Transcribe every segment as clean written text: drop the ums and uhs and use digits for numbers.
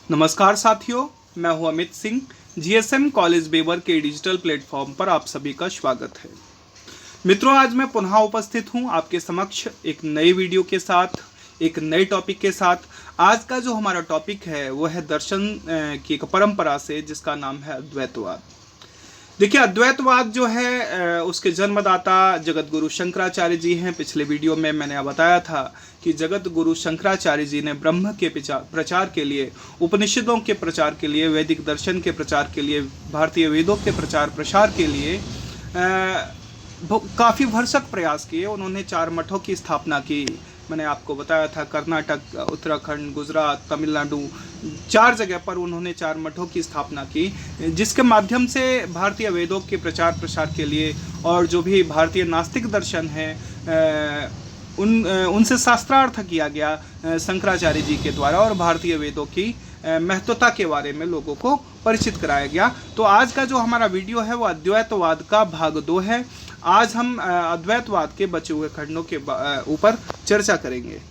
नमस्कार साथियों, मैं हूं अमित सिंह। जीएसएम कॉलेज बेवर के डिजिटल प्लेटफॉर्म पर आप सभी का स्वागत है। मित्रों, आज मैं पुनः उपस्थित हूं आपके समक्ष एक नई वीडियो के साथ, एक नए टॉपिक के साथ। आज का जो हमारा टॉपिक है वो है दर्शन की एक परंपरा से, जिसका नाम है अद्वैतवाद। देखिए, अद्वैतवाद जो है उसके जन्मदाता जगत गुरु शंकराचार्य जी हैं। पिछले वीडियो में मैंने बताया था कि जगत गुरु शंकराचार्य जी ने ब्रह्म के प्रचार के लिए, उपनिषदों के प्रचार के लिए, वैदिक दर्शन के प्रचार के लिए, भारतीय वेदों के प्रचार प्रसार के लिए काफ़ी भरसक प्रयास किए। उन्होंने 4 मठों की स्थापना की। मैंने आपको बताया था, कर्नाटक, उत्तराखंड, गुजरात, तमिलनाडु, 4 जगह पर उन्होंने 4 मठों की स्थापना की, जिसके माध्यम से भारतीय वेदों के प्रचार प्रसार के लिए और जो भी भारतीय नास्तिक दर्शन है उनसे शास्त्रार्थ किया गया शंकराचार्य जी के द्वारा, और भारतीय वेदों की महत्वता के बारे में लोगों को परिचित कराया गया। तो आज का जो हमारा वीडियो है वो अद्वैतवाद का भाग 2 है। आज हम अद्वैतवाद के बचे हुए खंडों के ऊपर चर्चा करेंगे।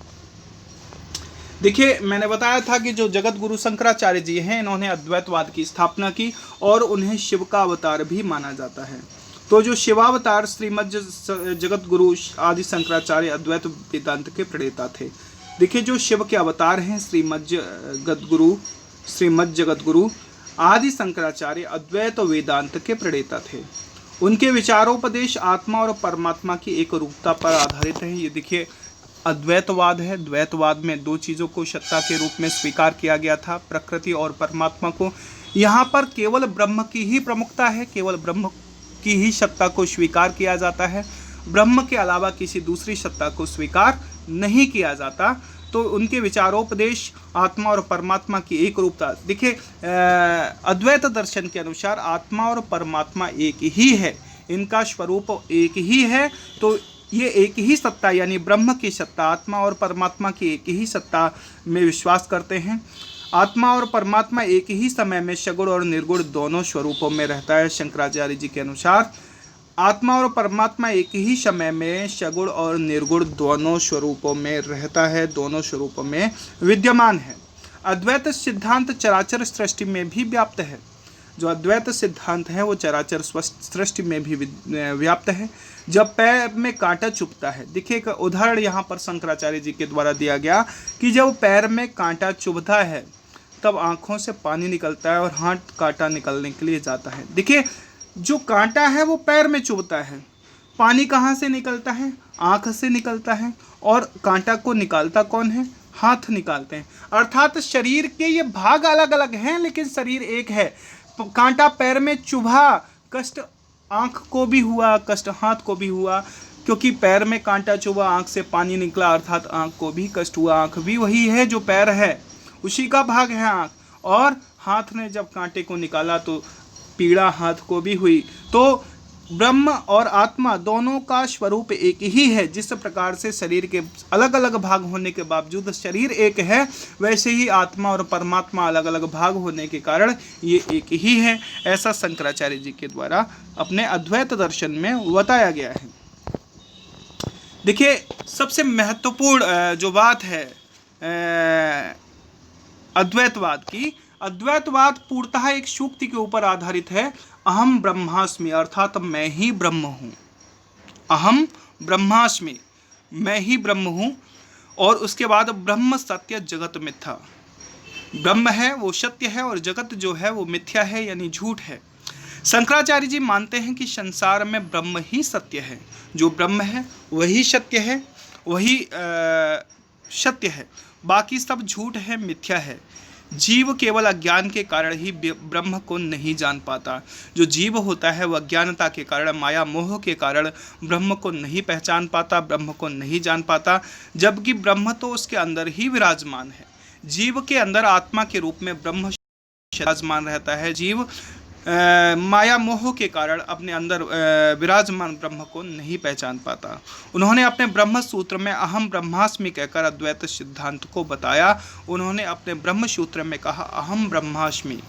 देखिए, मैंने बताया था कि जो जगत गुरु शंकराचार्य जी हैं, इन्होंने अद्वैतवाद की स्थापना की और उन्हें शिव का अवतार भी माना जाता है। तो जो शिवावतार श्रीमद जगत गुरु आदि शंकराचार्य अद्वैत वेदांत के प्रणेता थे। देखिए, जो शिव के अवतार हैं श्रीमद जगत गुरु आदि शंकराचार्य अद्वैत वेदांत के प्रणेता थे। उनके विचारोपदेश आत्मा और परमात्मा की एक रूपता पर आधारित है। ये देखिए, अद्वैतवाद है। द्वैतवाद में 2 चीज़ों को सत्ता के रूप में स्वीकार किया गया था, प्रकृति और परमात्मा को। यहाँ पर केवल ब्रह्म की ही प्रमुखता है, केवल ब्रह्म की ही सत्ता को स्वीकार किया जाता है। ब्रह्म के अलावा किसी दूसरी सत्ता को स्वीकार नहीं किया जाता। तो उनके विचारोपदेश आत्मा और परमात्मा की एक रूपता। देखिए, अद्वैत दर्शन के अनुसार आत्मा और परमात्मा एक ही है, इनका स्वरूप एक ही है। तो ये एक ही सत्ता, यानी ब्रह्म की सत्ता, आत्मा और परमात्मा की एक ही सत्ता में विश्वास करते हैं। आत्मा और परमात्मा एक ही समय में सगुण और निर्गुण दोनों स्वरूपों में रहता है। शंकराचार्य जी के अनुसार आत्मा और परमात्मा एक ही समय में सगुण और निर्गुण दोनों स्वरूपों में रहता है, दोनों स्वरूपों में विद्यमान है। अद्वैत सिद्धांत चराचर सृष्टि में भी व्याप्त है। जो अद्वैत सिद्धांत है वो चराचर सृष्टि में भी व्याप्त है। जब पैर में कांटा चुभता है, देखिए एक उदाहरण यहाँ पर शंकराचार्य जी के द्वारा दिया गया कि जब पैर में कांटा चुभता है तब आँखों से पानी निकलता है और हाथ कांटा निकलने के लिए जाता है। देखिए, जो कांटा है वो पैर में चुभता है, पानी कहाँ से निकलता है? आँख से निकलता है। और कांटा को निकालता कौन है? हाथ निकालते हैं। अर्थात शरीर के ये भाग अलग अलग हैं, लेकिन शरीर एक है। कांटा पैर में चुभा, कष्ट आँख को भी हुआ, कष्ट हाथ को भी हुआ, क्योंकि पैर में कांटा चुभा, आँख से पानी निकला, अर्थात आँख को भी कष्ट हुआ। आँख भी वही है जो पैर है, उसी का भाग है आँख। और हाथ ने जब कांटे को निकाला तो पीड़ा हाथ को भी हुई। तो ब्रह्म और आत्मा दोनों का स्वरूप एक ही है। जिस प्रकार से शरीर के अलग अलग भाग होने के बावजूद शरीर एक है, वैसे ही आत्मा और परमात्मा अलग अलग भाग होने के कारण ये एक ही है। ऐसा शंकराचार्य जी के द्वारा अपने अद्वैत दर्शन में बताया गया है। देखिए, सबसे महत्वपूर्ण जो बात है अद्वैतवाद की, अद्वैतवाद पूर्णतः एक सूक्ति के ऊपर आधारित है। अहम ब्रह्मास्मि, अर्थात मैं ही ब्रह्म हूँ। अहम ब्रह्मास्मि, मैं ही ब्रह्म हूँ। और उसके बाद ब्रह्म सत्य जगत मिथ्या। ब्रह्म है वो सत्य है और जगत जो है वो मिथ्या है, यानी झूठ है। शंकराचार्य जी मानते हैं कि संसार में ब्रह्म ही सत्य है। जो ब्रह्म है वही सत्य है, वही सत्य है, बाकी सब झूठ है, मिथ्या है। जीव केवल अज्ञान के कारण ही ब्रह्म को नहीं जान पाता। जो जीव होता है वह अज्ञानता के कारण, माया मोह के कारण ब्रह्म को नहीं पहचान पाता, ब्रह्म को नहीं जान पाता, जबकि ब्रह्म तो उसके अंदर ही विराजमान है। जीव के अंदर आत्मा के रूप में ब्रह्म विराजमान रहता है। जीव माया मोह के कारण अपने अंदर विराजमान ब्रह्म को नहीं पहचान पाता। उन्होंने अपने ब्रह्म सूत्र में अहम ब्रह्मास्मि कहकर अद्वैत सिद्धांत को बताया। उन्होंने अपने ब्रह्म सूत्र में कहा अहम ब्रह्मास्मि।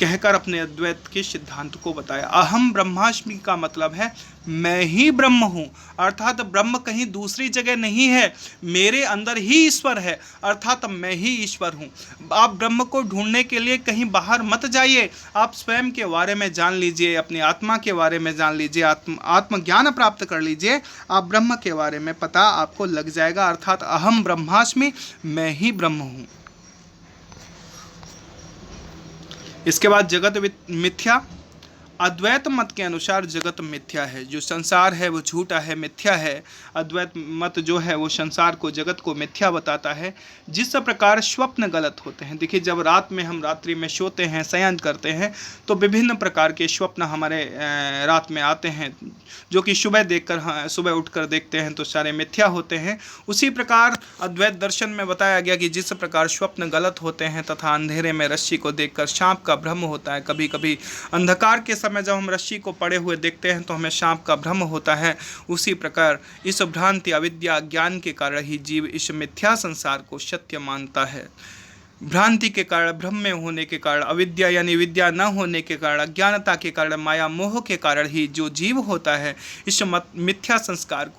कहकर अपने अद्वैत के सिद्धांत को बताया। अहम ब्रह्मास्मि का मतलब है मैं ही ब्रह्म हूँ, अर्थात ब्रह्म कहीं दूसरी जगह नहीं है, मेरे अंदर ही ईश्वर है, अर्थात मैं ही ईश्वर हूँ। आप ब्रह्म को ढूंढने के लिए कहीं बाहर मत जाइए, आप स्वयं के बारे में जान लीजिए, अपनी आत्मा के बारे में जान लीजिए, आत्मज्ञान प्राप्त कर लीजिए, आप ब्रह्म के बारे में पता आपको लग जाएगा। अर्थात अहम ब्रह्मास्मि, मैं ही ब्रह्म हूँ। इसके बाद जगत मिथ्या। अद्वैत मत के अनुसार जगत मिथ्या है, जो संसार है वो झूठा है, मिथ्या है। अद्वैत मत जो है वो संसार को, जगत को मिथ्या बताता है। जिस प्रकार स्वप्न गलत होते हैं, देखिए जब रात में हम रात्रि में सोते हैं, शयन करते हैं, तो विभिन्न प्रकार के स्वप्न हमारे रात में आते हैं, जो कि सुबह उठकर देखते हैं तो सारे मिथ्या होते हैं। उसी प्रकार अद्वैत दर्शन में बताया गया कि जिस प्रकार स्वप्न गलत होते हैं तथा अंधेरे में रस्सी को देखकर सांप का भ्रम होता है, कभी कभी अंधकार के समय जब हम रस्सी को पड़े हुए देखते हैं तो हमें सांप का भ्रम होता है, उसी प्रकार इस भ्रांति अविद्या ज्ञान के कारण ही जीव इस मिथ्या संसार को सत्य मानता है। भ्रांति के कारण, भ्रम में होने के कारण, अविद्या यानी विद्या न होने के कारण, अज्ञानता के कारण, माया मोह के कारण ही जो जीव होता है इस मिथ्या संसार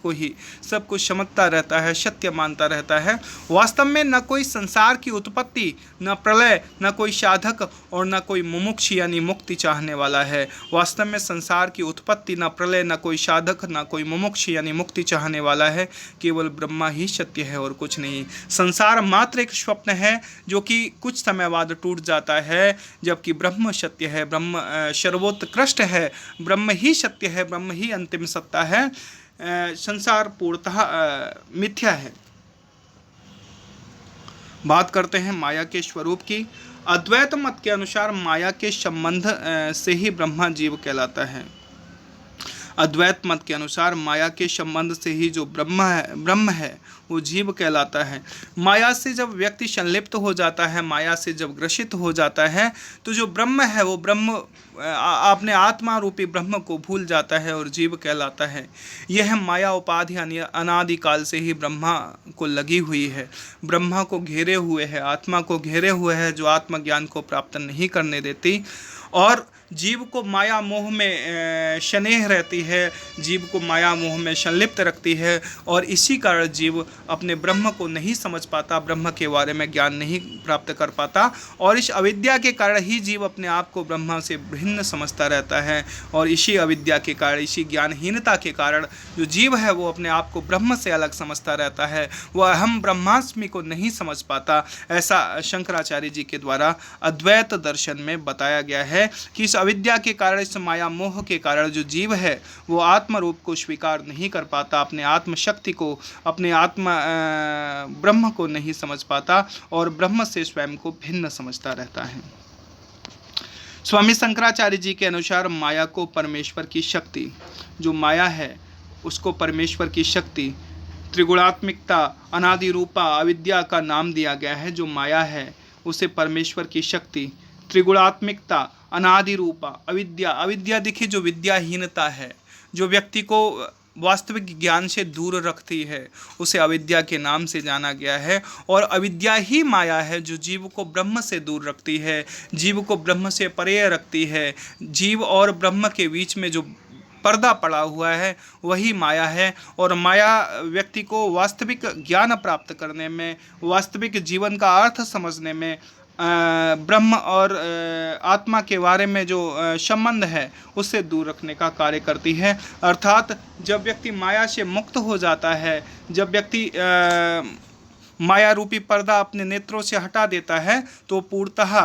को ही सब कुछ समझता रहता है, सत्य मानता रहता है। वास्तव में न कोई संसार की उत्पत्ति, न प्रलय, न कोई साधक और न कोई मुमुक्ष यानी मुक्ति चाहने वाला है। वास्तव में संसार की उत्पत्ति, न प्रलय, न कोई साधक, न कोई मुमुक्ष यानी मुक्ति चाहने वाला है। केवल ब्रह्मा ही सत्य है और कुछ नहीं। संसार मात्र एक स्वप्न है जो कि कुछ समय बाद टूट जाता है, जबकि ब्रह्म सत्य है, ब्रह्म सर्वोत्कृष्ट है, ब्रह्म ही सत्य है, ब्रह्म ही अंतिम सत्ता है। संसार पूर्णतः मिथ्या है। बात करते हैं माया के स्वरूप की। अद्वैत मत के अनुसार माया के संबंध से ही ब्रह्मा जीव कहलाता है। अद्वैत मत के अनुसार माया के संबंध से ही जो ब्रह्म है वो जीव कहलाता है। माया से जब व्यक्ति संलिप्त हो जाता है, माया से जब ग्रसित हो जाता है, तो जो ब्रह्म है वो ब्रह्म अपने आत्मा रूपी ब्रह्म को भूल जाता है और जीव कहलाता है। यह माया उपाधि अनादिकाल से ही ब्रह्मा को लगी हुई है, ब्रह्मा को घेरे हुए है, आत्मा को घेरे हुए है, जो आत्मज्ञान को प्राप्त नहीं करने देती और जीव को माया मोह में स्नेह रहती है, जीव को माया मोह में संलिप्त रखती है और इसी कारण जीव अपने ब्रह्म को नहीं समझ पाता, ब्रह्म के बारे में ज्ञान नहीं प्राप्त कर पाता और इस अविद्या के कारण ही जीव अपने आप को ब्रह्म से भिन्न समझता रहता है। और इसी अविद्या के कारण, इसी ज्ञानहीनता के कारण जो जीव है वो अपने आप को ब्रह्म से अलग समझता रहता है, वह अहम ब्रह्मास्मि को नहीं समझ पाता। ऐसा शंकराचार्य जी के द्वारा अद्वैत दर्शन में बताया गया है कि इस अविद्या के कारण, इस माया मोह के कारण जो जीव है वो आत्म रूप को स्वीकार नहीं कर पाता, अपने आत्म शक्ति को, अपने आत्मा ब्रह्म को नहीं समझ पाता और ब्रह्म से स्वयं को भिन्न समझता रहता है। स्वामी शंकराचार्य जी के अनुसार माया को परमेश्वर की शक्ति, जो माया है उसको परमेश्वर की शक्ति, त्रिगुणात्मिकता, अनादि रूपा, अविद्या का नाम दिया गया है। जो माया है उसे परमेश्वर की शक्ति, त्रिगुणात्मिकता, अनादि रूपा, अविद्या, अविद्या देखिए जो विद्याहीनता है, जो व्यक्ति को वास्तविक ज्ञान से दूर रखती है, उसे अविद्या के नाम से जाना गया है। और अविद्या ही माया है जो जीव को ब्रह्म से दूर रखती है, जीव को ब्रह्म से परे रखती है। जीव और ब्रह्म के बीच में जो पर्दा पड़ा हुआ है वही माया है। और माया व्यक्ति को वास्तविक ज्ञान प्राप्त करने में, वास्तविक जीवन का अर्थ समझने में, ब्रह्म और आत्मा के बारे में जो संबंध है उससे दूर रखने का कार्य करती है। अर्थात जब व्यक्ति माया से मुक्त हो जाता है, जब व्यक्ति माया रूपी पर्दा अपने नेत्रों से हटा देता है तो पूर्णतः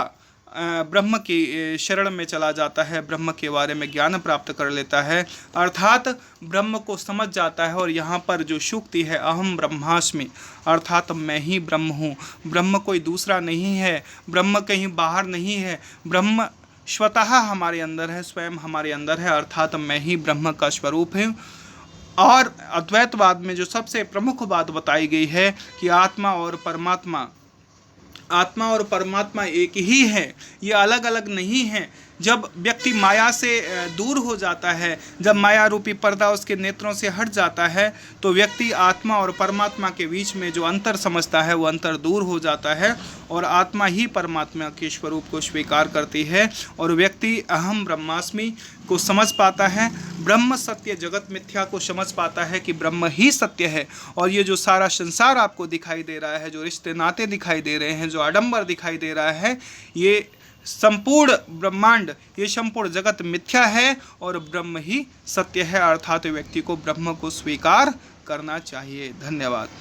ब्रह्म की शरण में चला जाता है, ब्रह्म के बारे में ज्ञान प्राप्त कर लेता है, अर्थात ब्रह्म को समझ जाता है। और यहाँ पर जो सूक्ति है अहम ब्रह्मास्मि, अर्थात मैं ही ब्रह्म हूँ, ब्रह्म कोई दूसरा नहीं है, ब्रह्म कहीं बाहर नहीं है, ब्रह्म स्वतः हमारे अंदर है, स्वयं हमारे अंदर है, अर्थात मैं ही ब्रह्म का स्वरूप हूँ। और अद्वैतवाद में जो सबसे प्रमुख बात बताई गई है कि आत्मा और परमात्मा एक ही है, ये अलग अलग नहीं है। जब व्यक्ति माया से दूर हो जाता है, जब माया रूपी पर्दा उसके नेत्रों से हट जाता है, तो व्यक्ति आत्मा और परमात्मा के बीच में जो अंतर समझता है वो अंतर दूर हो जाता है और आत्मा ही परमात्मा के स्वरूप को स्वीकार करती है और व्यक्ति अहम ब्रह्मास्मि को समझ पाता है, ब्रह्म सत्य जगत मिथ्या को समझ पाता है कि ब्रह्म ही सत्य है। और ये जो सारा संसार आपको दिखाई दे रहा है, जो रिश्ते नाते दिखाई दे रहे हैं, जो आडंबर दिखाई दे रहा है, ये संपूर्ण ब्रह्मांड, ये संपूर्ण जगत मिथ्या है और ब्रह्म ही सत्य है। अर्थात व्यक्ति को ब्रह्म को स्वीकार करना चाहिए। धन्यवाद।